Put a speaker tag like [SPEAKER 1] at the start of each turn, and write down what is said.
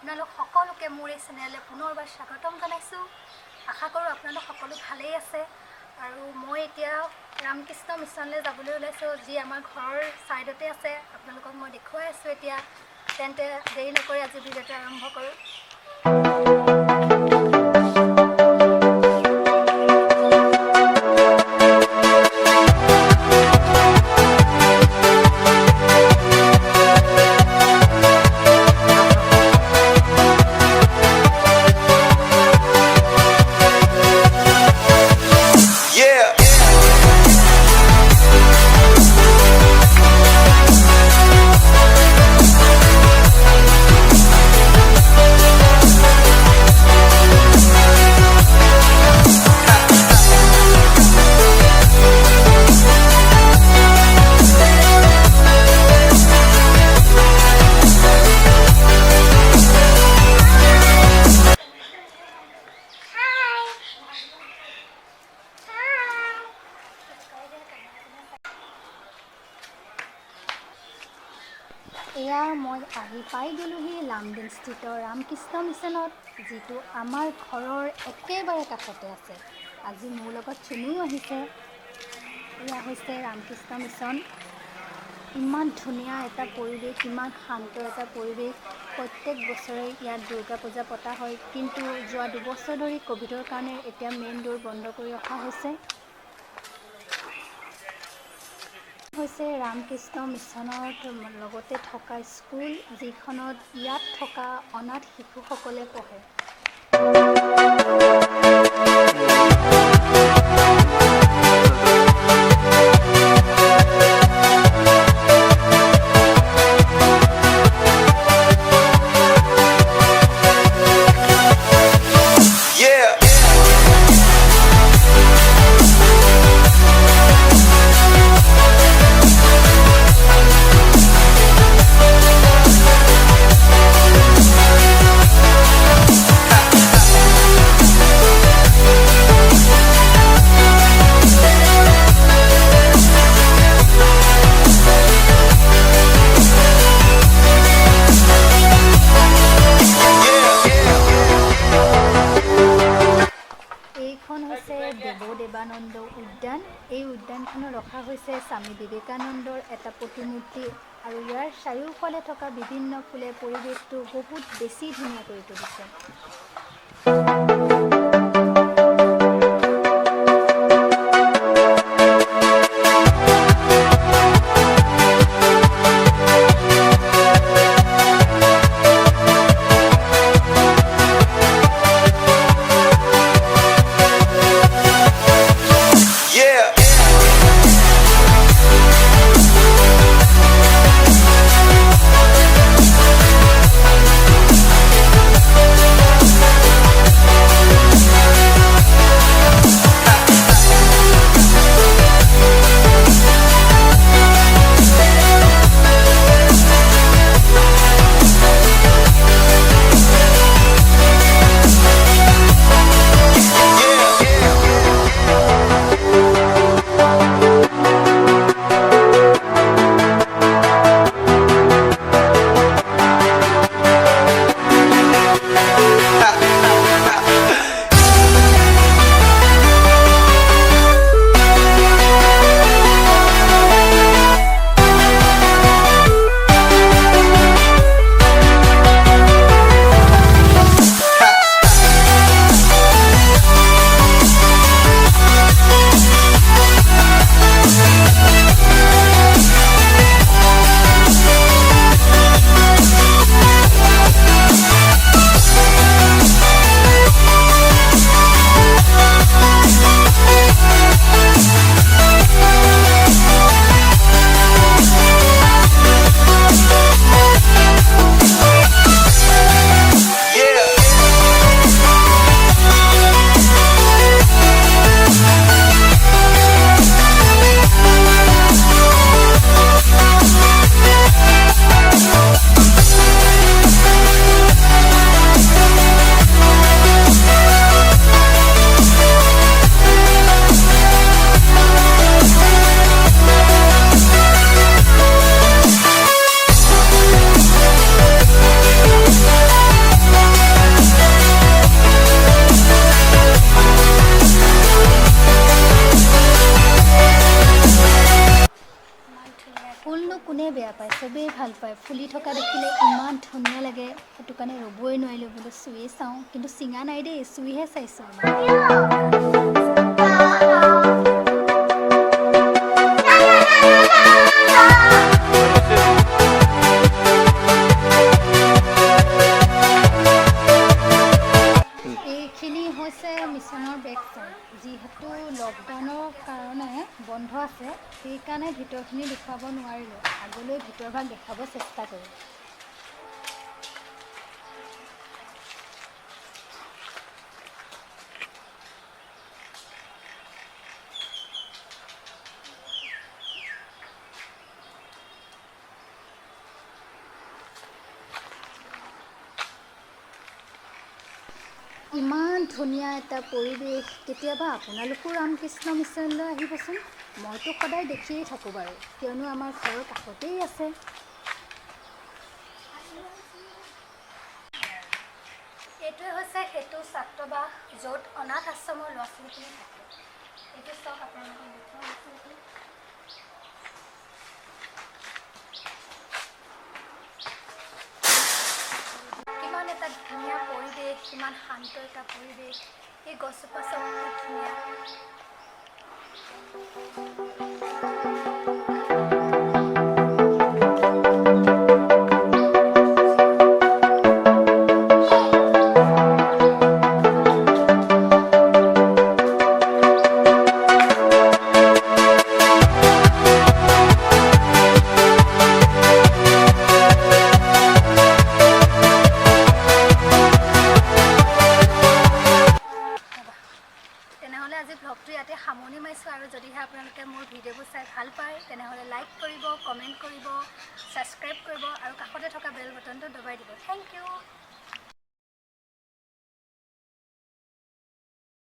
[SPEAKER 1] আপোনালোক সকলোকে মোৰ এই চেনেললৈ পুনৰবাৰ স্বাগতম জনাইছোঁ। আশা কৰোঁ আপোনালোক সকলো ভালেই আছে। আৰু মই এতিয়া ৰামকৃষ্ণ মিছনলৈ যাবলৈ ওলাইছোঁ, যি আমাৰ ঘৰৰ ছাইডতে আছে। আপোনালোকক মই দেখুৱাই আছোঁ এতিয়া। তেন্তে দেৰি নকৰি আজি ভিডিঅ'টো আৰম্ভ কৰোঁ। এয়া মই আহি পাই গ'লোহি লামডিং ষ্ট্ৰীটৰ ৰামকৃষ্ণ মিছনত, যিটো আমাৰ ঘৰৰ একেবাৰে কাষতে আছে। আজি মোৰ লগত চুনুও আহিছে। এয়া হৈছে ৰামকৃষ্ণ মিছন। ইমান ধুনীয়া এটা পৰিৱেশ, ইমান শান্ত এটা পৰিৱেশ। প্ৰত্যেক বছৰে ইয়াত দুৰ্গা পূজা পতা হয়, কিন্তু যোৱা 2 বছৰ ধৰি ক'ভিডৰ কাৰণে এতিয়া মেইন ডোৰ বন্ধ কৰি ৰখা হৈছে। হৈছে ৰামকৃষ্ণ মিছনৰ লগতে থকা স্কুল, যিখনত ইয়াত থকা অনাথ শিশুসকলে পঢ়ে। দেৱানন্দ উদ্যান। এই উদ্যানখনত ৰখা হৈছে স্বামী বিবেকানন্দৰ এটা প্ৰতিমূৰ্তি, আৰু ইয়াৰ চাৰিওফালে থকা বিভিন্ন ফুলে পৰিৱেশটো বহুত বেছি ধুনীয়া কৰি তুলিছে। থকা দেখিলে ইমান ধুনীয়া লাগে, সেইটো কাৰণে ৰ'বই নোৱাৰিলোঁ বোলো চুইয়ে চাওঁ, কিন্তু চিঙা নাই দেই, চুইহে চাইছোঁ। এইখিনি হৈছে মিছনৰ বেক চাইড। যিহেতু লকডাউনৰ কাৰণে বন্ধ আছে, সেইকাৰণে ভিতৰখিনি দেখুৱাব নোৱাৰিলোঁ। আগলৈ ভিতৰভাগ দেখাব চেষ্টা কৰোঁ। ইমান ধুনীয়া এটা পৰিৱেশ, কেতিয়াবা আপোনালোকো ৰামকৃষ্ণ মিছনলৈ আহিবচোন। মইতো সদায় দেখিয়েই থাকোঁ বাৰু, কিয়নো আমাৰ ঘৰৰ কাষতেই আছে। এইটোৱে হৈছে সেইটো ছাত্ৰবাস, য'ত অনাথ আশ্ৰমৰ ল'ৰা ছোৱালীখিনি থাকে। এইটো চাওক আপোনালোকৰ দেখুৱাই আছোঁ এইটো। কিমান এটা ধুনীয়া পৰিৱেশ, কিমান শান্ত এটা পৰিৱেশ। এই গছজোপা চব বহুত ধুনীয়া। তেনেহ'লে আজি ভ্লগটো ইয়াতে সামৰণি মাৰিছোঁ, আৰু যদিহে আপোনালোকে মোৰ ভিডিঅ'বোৰ চাই ভাল পায় তেনেহ'লে লাইক কৰিব, কমেণ্ট কৰিব, ছাবস্ক্ৰাইব কৰিব আৰু কাষতে থকা বেল বটনটো দবাই দিব। Thank U.